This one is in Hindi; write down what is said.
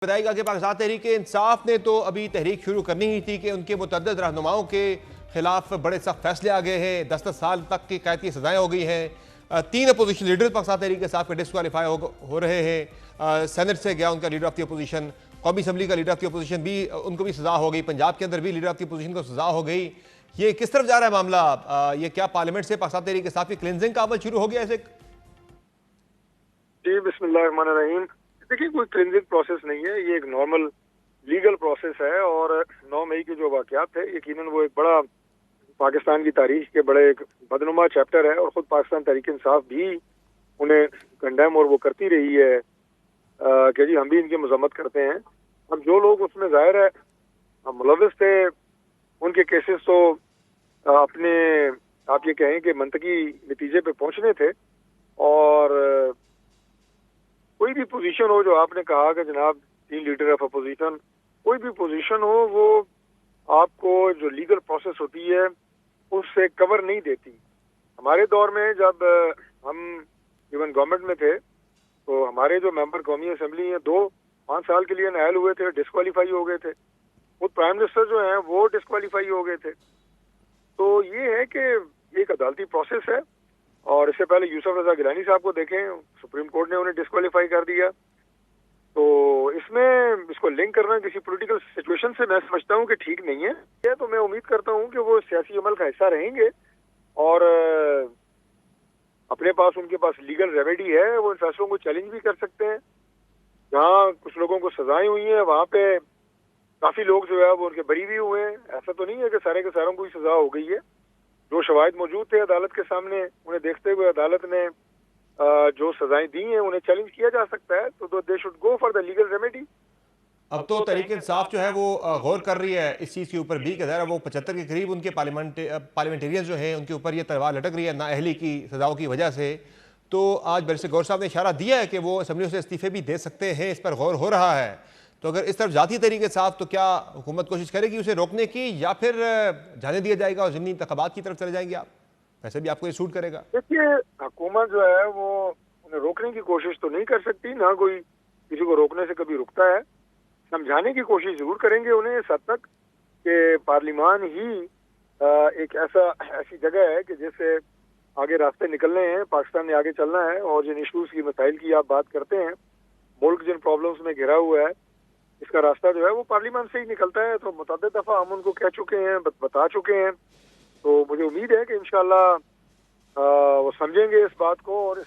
बताएगा कि पाकिस्तान तहरीक इंसाफ ने तो अभी तहरीक शुरू करनी ही थी कि उनके मुतअद्दिद रहनुमाओं के खिलाफ बड़े सख्त फैसले आ गए हैं। 10-10 साल तक की कैद की सजाएं हो गई हैं। 3 अपोजिशन लीडर पाकिस्तान तहरीक इंसाफ के डिस्क्वालीफाई हो रहे हैं। सेनेट से गया उनका लीडर ऑफ द अपोजिशन, कौमी असम्बली का लीडर ऑफ द अपोजिशन भी, उनको भी सजा हो गई। पंजाब के अंदर भी लीडर ऑफ द अपोजिशन को सजा हो गई। ये किस तरफ जा रहा है मामला? ये क्या पार्लियामेंट से पाकिस्तान तहरीक इंसाफ की क्लिनजिंग का अमल शुरू हो गया? ऐसे जी, बिस्मिल्लाहिर्रहमानिर्रहीम। देखिए, कोई क्लिनजिंग प्रोसेस नहीं है, ये एक नॉर्मल लीगल प्रोसेस है। और 9 मई के जो वाकयात थे, यकीनन वो एक बड़ा पाकिस्तान की तारीख के बड़े एक बदनुमा चैप्टर है। और खुद पाकिस्तान तहरीक इंसाफ भी उन्हें कंडेम और वो करती रही है कि जी हम भी इनकी मजम्मत करते हैं। अब जो लोग उसमें जाहिर है मुलविस थे, उनके केसेस तो अपने आप ये कहें कि मंतकी नतीजे पे पहुंचने थे। और कोई भी पोजीशन हो, जो आपने कहा कि जनाब 3 लीडर ऑफ अपोजिशन, कोई भी पोजीशन हो, वो आपको जो लीगल प्रोसेस होती है उससे कवर नहीं देती। हमारे दौर में जब हम इवन गवर्नमेंट में थे, तो हमारे जो मेंबर कौमी असेंबली हैं 2-5 साल के लिए नायल हुए थे, डिस्क्वालीफाई हो गए थे। खुद प्राइम मिनिस्टर जो हैं वो डिस्क्वालीफाई हो गए थे। तो ये है कि एक अदालती प्रोसेस है। और इससे पहले यूसुफ रजा गिलानी साहब को देखें, सुप्रीम कोर्ट ने उन्हें डिस्क्वालीफाई कर दिया। तो इसमें इसको लिंक करना किसी पॉलिटिकल सिचुएशन से मैं समझता हूं कि ठीक नहीं है। तो मैं उम्मीद करता हूं कि वो सियासी अमल का हिस्सा रहेंगे और अपने पास उनके पास लीगल रेमेडी है, वो इन फैसलों को चैलेंज भी कर सकते हैं। जहाँ कुछ लोगों को सजाएं हुई हैं, वहाँ पे काफी लोग जो है वो उनके बरी भी हुए हैं। ऐसा तो नहीं है कि सारे के सारों को ही सजा हो गई है। जो शवाहिद मौजूद थे अदालत के सामने, उन्हें देखते हुए अदालत ने जो सजाएं दी हैं उन्हें चैलेंज किया जा सकता है। तो they should go for the legal remedy. अब तो तहरीक इंसाफ जो है वो गौर कर रही है इस चीज़ के ऊपर भी कि ज़रा वो 75 के करीब उनके पार्लियामेंटेरियन जो हैं उनके ऊपर ये तलवार लटक रही है नाअहली की सजाओं की वजह से। तो आज बैरिस्टर गौर साहब ने इशारा दिया है कि वो असेंबलियों से इस्तीफे भी दे सकते हैं, इस पर गौर हो रहा है। तो अगर इस तरफ जाती तरीके साफ, तो क्या हुकूमत कोशिश करेगी उसे रोकने की, या फिर जाने दिया जाएगा और ज़मीनी इंतखाबात की तरफ चले जाएंगे आप? वैसे भी आपको ये सूट करेगा? देखिए, हुकूमत जो है वो उन्हें रोकने की कोशिश तो नहीं कर सकती, ना कोई किसी को रोकने से कभी रुकता है। समझाने की कोशिश जरूर करेंगे उन्हें इस हद तक कि पार्लियामान ही एक ऐसी जगह है कि जिससे आगे रास्ते निकलने हैं, पाकिस्तान ने आगे चलना है। और जिन इशूज की मसाइल की आप बात करते हैं, मुल्क जिन प्रॉब्लम्स में घिरा हुआ है, इसका रास्ता जो है वो पार्लियामान से ही निकलता है। तो मुतअद्दिद दफा हम उनको कह चुके हैं, बता चुके हैं। तो मुझे उम्मीद है कि इंशाल्लाह वो समझेंगे इस बात को और